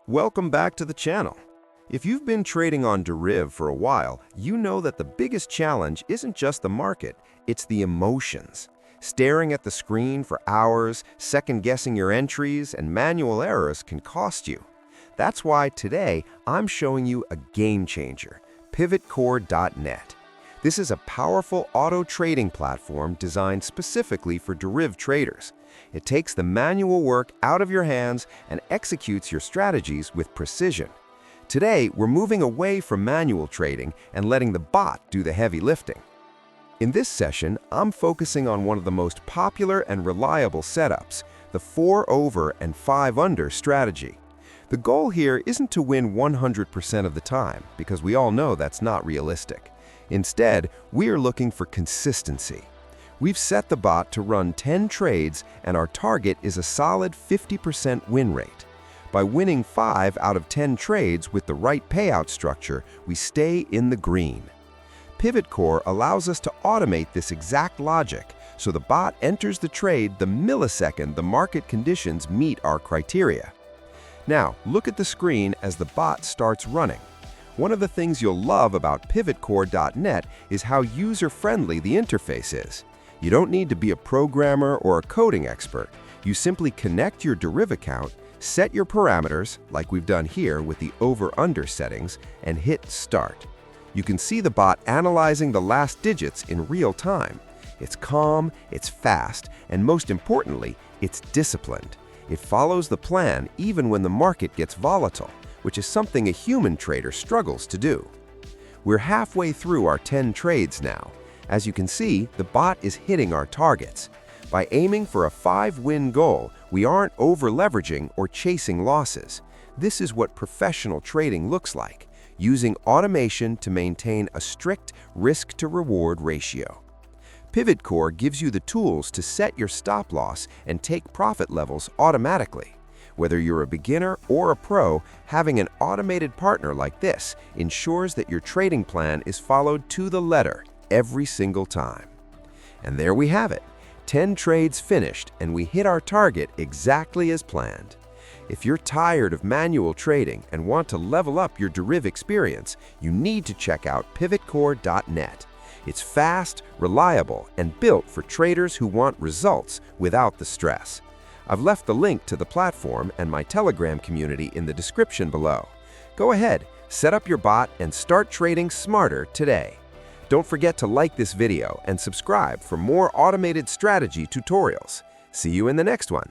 Welcome back to the channel. If you've been trading on Deriv for a while, you know that the biggest challenge isn't just the market, it's the emotions. Staring at the screen for hours, second-guessing your entries, and manual errors can cost you. That's why today I'm showing you a game changer, PivotCore.net. This is a powerful auto trading platform designed specifically for Deriv traders. It takes the manual work out of your hands and executes your strategies with precision. Today, we're moving away from manual trading and letting the bot do the heavy lifting. In this session, I'm focusing on one of the most popular and reliable setups, the 4 over and 5 under strategy. The goal here isn't to win 100% of the time, because we all know that's not realistic. Instead, we are looking for consistency. We've set the bot to run 10 trades, and our target is a solid 50% win rate. By winning 5 out of 10 trades with the right payout structure, we stay in the green. PivotCore allows us to automate this exact logic, so the bot enters the trade the millisecond the market conditions meet our criteria. Now, look at the screen as the bot starts running. One of the things you'll love about PivotCore.net is how user-friendly the interface is. You don't need to be a programmer or a coding expert. You simply connect your Deriv account, set your parameters, like we've done here with the over-under settings, and hit Start. You can see the bot analyzing the last digits in real time. It's calm, it's fast, and most importantly, it's disciplined. It follows the plan even when the market gets volatile, which is something a human trader struggles to do. We're halfway through our 10 trades now. As you can see, the bot is hitting our targets. By aiming for a 5-win goal, we aren't over-leveraging or chasing losses. This is what professional trading looks like, using automation to maintain a strict risk-to-reward ratio. PivotCore gives you the tools to set your stop loss and take profit levels automatically. Whether you're a beginner or a pro, having an automated partner like this ensures that your trading plan is followed to the letter every single time. And there we have it. 10 trades finished, and we hit our target exactly as planned. If you're tired of manual trading and want to level up your Deriv experience, you need to check out PivotCore.net. It's fast, reliable, and built for traders who want results without the stress. I've left the link to the platform and my Telegram community in the description below. Go ahead, set up your bot and start trading smarter today. Don't forget to like this video and subscribe for more automated strategy tutorials. See you in the next one.